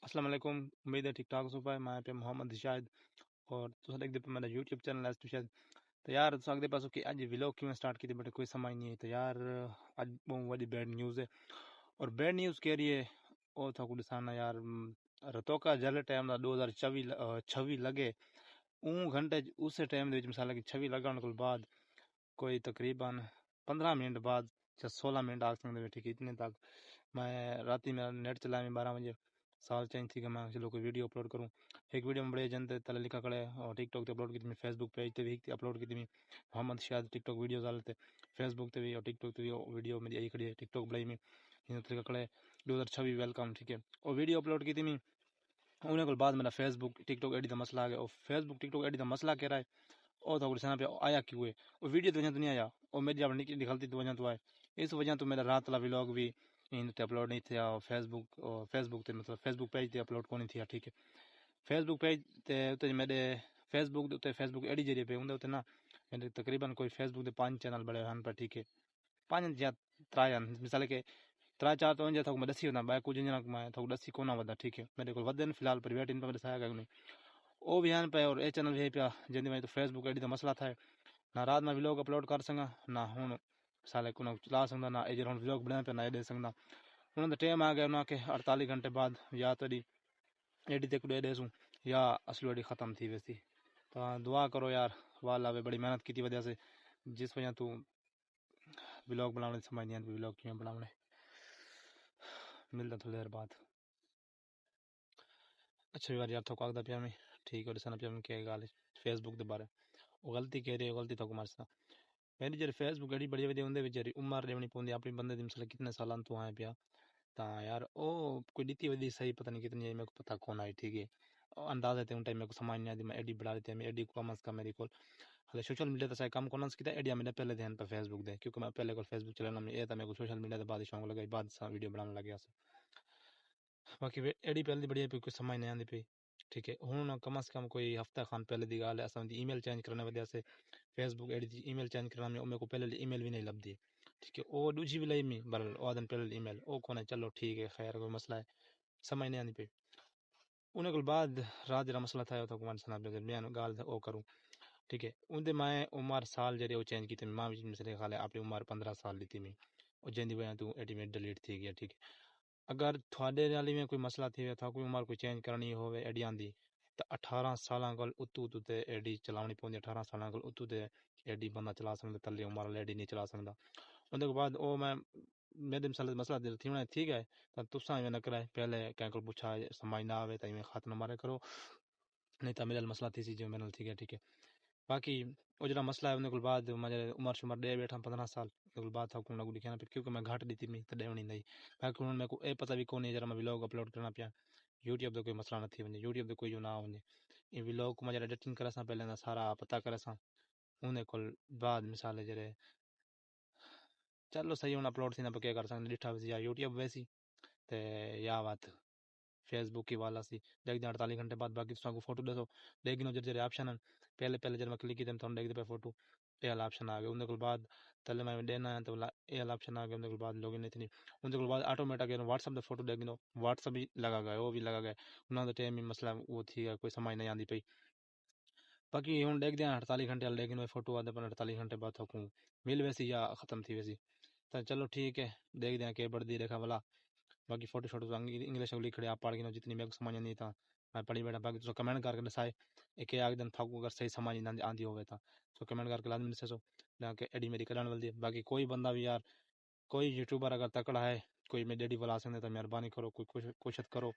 السلام علیکم، امید ہے ٹھیک ٹھاک سو پائے. میں پہ محمد شاہد اور تو دیکھ دے پہ میرا یوٹیوب چینل ہے تو شاید تو یار تو آگے پاسو کہ اج ویلوگ کیوں سٹارٹ کی بٹ کوئی سمجھ نہیں ہے. تو یار اج بہت بڑی بیڈ نیوز ہے اور بیڈ نیوز کہہ رہی ہے او تھا کو دسانا یار رتو کا جل ٹائم دا 2026 لگے اون گھنٹے اسی ٹائم دے وچ مثال کہ 26 لگن کو بعد کوئی تقریباً 15 منٹ بعد یا 16 منٹ آ سکتے ٹھیک اتنے تک میں راتی میرا نیٹ چلایا میں 12 بجے سال چینج تھی کہ میں چلو کوئی ویڈیو اپلوڈ کروں. ایک ویڈیو میں بڑے جن تلے لکھا کڑے اور ٹک ٹاک تے اپلوڈ کی تھی, فیس بک پیج تے بھی اپلوڈ کی تھی محمد شاہد ٹک ٹاک ویڈیوز آلتے فیس بک تے بھی اور ٹک ٹاک تے بھی ویڈیو میری آئی کھڑی ہے ٹک ٹاک بڑائی میں لکھا کڑے 2026 ویلکم ٹھیک ہے. اور ویڈیو اپلوڈ کی تھی میں انہیں کو بعد میرا فیس بک ٹک ٹاک ایڈی کا مسئلہ آ گیا. اور فیس بک ٹک ٹاک ایڈی کا مسئلہ کہہ رہا ہے اور تو سنا پہ آیا کیوں ہے اور ویڈیو تو وجہ تو نہیں آیا اور میری جب نکلتی تو وجہ تو آئے اس وجہ تو میرا رات والا ولاگ بھی اپلوڈ نہیں تھا. اور فیس بک تے مطلب فیس بک پیج تے اپلوڈ کو نہیں تھا ٹھیک ہے. فیس بک پیج تے میرے فیس بک ایڈی جریے پہ ہوں نا میرے تقریباً کوئی فیس بک 5 چینل بڑے ہیں پر ٹھیک ہے 5 یا 3 مثال کہ 3-4 تو انجے تھا میں دسی ہونا بائی کچھ انجنا میں تھا دسی کونا ودا ٹھیک ہے میرے کو ودن فی الحال پرائیویٹ ان پہ دسایا گیا نہیں او بھی ہیں پہ اور اے چینل بھی پیا جن میں تو فیس بک ایڈی کا مسئلہ تھا نہ رات میں ولاگ اپلوڈ کر سکا نہ ہوں مثال کو چلا سکتا نہ اے جڑا ولاگ بنا پہ نہ دے سکتا انہوں نے ٹائم آ گیا انہوں کہ 48 گھنٹے بعد یا تو ایڈی تک دے سوں یا اصل ایڈی ختم تھی ویسی. تو دعا کرو یار والا بڑی محنت کی وجہ سے جس وجہ تو ولاگ بنانے سمجھ نہیں آتی ولاگ کیوں بنانے ملتا تھوڑی دیر بعد. اچھا یار یار تھوک آگدا پیا میں ٹھیک ہے دسنا پیا میں کیا گل فیس بک دے بارے وہ غلطی کہہ رہی ہے غلطی تھوک مارسا میری جی فیس بک ایڈی بڑی ودی ہوندے وچاری عمر لیونی پوندی اپنی بندے دی مثلا کتنے سالاں تو آئے پیا تا یار او کوئی ڈیتی ودی صحیح پتہ نہیں کتنی ہے میرے کو پتہ کون آئی ٹھیک ہے اندازے تے ان ٹائم میرے کو سمجھ نہیں آتی میں ایڈی بڑھا لیتے میں ایڈی کم از کم میری کول ہلے سوشل میڈیا تے کم کون کیتا ایڈیا میں پہلے دھیان پہ فیس بک دے کیونکہ میں پہلے کول فیس بک چلانا میں اے تا میرے کو سوشل میڈیا تے بعد شونق لگا بعد سا ویڈیو بنانے لگا سی باقی ایڈی پہلے بڑی کوئی سمجھ نہیں آندی پئی ٹھیک ہے ہن کم از کم کوئی ہفتہ خان پہلے دی گل ہے اساں دی ای میل چینج کرنے وجہ سے فیس بک ایڈی دی ای میل چینج کرنا میں میرے کو پہلے ای میل بھی نہیں لبدی ٹھیک ہے او دوجی بھی لئی میں بر او دن پہلے ای میل او کون ہے چلو ٹھیک ہے خیر کوئی مسئلہ ہے سمجھ نہیں آندی پئی انہیں کو بعد رات جڑا مسئلہ تھا تو کمان سنا میں گال او کروں ٹھیک ہے اون دے میں عمر سال جڑے او چینج کیتے ماں وچ مثلا خالے اپنی عمر 15 سال دیتی میں او جندی وجہ تو ایٹی ڈیلیٹ تھی گیا ٹھیک ہے. اگر تھوڑے والی میں کوئی مسئلہ تھی تھا کوئی عمر کوئی چینج کرنی ہوے ایڈی آندی تو 18 سالاں کول اتو تے ایڈی چلانی پوندی 18 سالاں کول اتو تے ایڈی بندہ چلا سکدا تلے عمر ایڈی نہیں چلا سکدا ان کے بعد او میں میرے مسئلہ دل تھی ٹھیک ہے تو تساں نہ کرے پہلے کہیں کو پوچھا سمجھ نہ آوے تو میں خط نہ مارے کرو نہیں تو میرا مسئلہ تھی سی جو میرے ٹھیک ہے ٹھیک ہے. باقی وہ جڑا مسئلہ ہے ان کے بعد مجھے عمر شمر دے بیٹھا 15 سال کے بعد تھا کو لکھنا پہ کیونکہ میں گھٹ دیتی میں تو دیونی نہیں باقی انہوں نے میرے کو اے پتہ بھی کون ہے جرا میں ولاگ اپلوڈ کرنا پیا یوٹیوب دے کوئی مسئلہ نہ تھی ونجے یوٹیوب دے کوئی جو نہ ونجے یہ ولاگ کو مجھے ایڈیٹنگ کرا سا پہلے سارا پتہ کرا سا انہیں کول بعد مثال جڑے چلو صحیح ہن اپلوڈ تھی نہ کیا کر سکتے ڈٹھا ویسی یا یوٹیوب ویسی تے یا بات فیس بک کی والا سی دیکھ دیں 48 گھنٹے بعد باقی تساں کو فوٹو دے دو لیکن جڑے آپشن ہیں پہلے جب میں کلک کیتے تو دیکھ دے پہ فوٹو اے والا آپشن آ گیا ان کے بعد تلے میں دینا ہے تو اے والا آپشن آ گیا ان کے بعد لاگ ان نہیں تھی ان کے بعد آٹومیٹک واٹس ایپ دے فوٹو دیکھ دو واٹس ایپ بھی لگا گیا وہ بھی لگا گیا انہاں دے ٹائم مسئلہ وہ تھی کوئی سمجھ نہیں آندی پئی باقی ہن دیکھ دیں 48 گھنٹے لیکن وہ فوٹو آدے پر 48 گھنٹے بعد حکم مل ویسی یا ختم تھی ویسی تو چلو ٹھیک ہے دیکھ دیں کہ بڑھ دی دیکھا والا باقی فوٹو شوٹو انگلش لکھڑے آپ پڑھ کے جتنی میرے کو سمجھ نہیں تھا میں پڑھی بیٹھا باقی تو کمنٹ کر کے دسائے ایک آگ دن تھا اگر صحیح سمجھ نہ آندی ہوئے تو کمنٹ کر کے لازمی دسے سو کہ ایڈی میری کرن ولدی باقی کوئی بندہ بھی یار کوئی یوٹیوبر اگر تکڑا ہے کوئی میں ڈیڈی والا سکتے تو مہربانی کرو کوئی کوشش کرو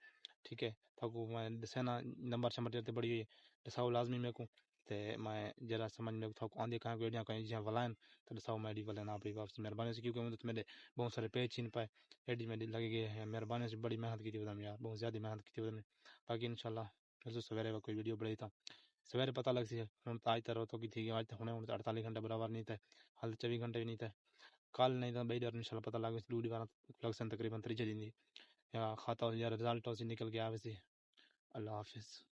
ٹھیک ہے تھکو میں دسے نا نمبر شمبر جتے بڑی ہوئی دساؤ لازمی میرے کو تے میں جرا سمجھ میں تھکو آندھی کہاں کوئی کہیں جہاں ولائن تو دساؤ میں ڈی ولے نہ پئی واپس مہربانی سے کیونکہ مجھے میرے بہت سارے پیج چھین پائے ایڈی میں لگے گئے ہیں مہربانی سے بڑی محنت کی تھی یار بہت زیادہ محنت کی تھی باقی انشاءاللہ پھر سے سویرے کوئی ویڈیو بڑی تھا سویرے پتہ لگ سی ہوں تو آج تو کی تھی آج تو ہونے 48 گھنٹے برابر نہیں تھے حال 24 گھنٹے بھی نہیں تھے کل نہیں تھا بھائی انشاءاللہ پتہ لگ ڈوڑی بار لگ سن تقریباً 3 دن یا کھاتا یا رزلٹ نکل کے آوے سی. اللہ حافظ.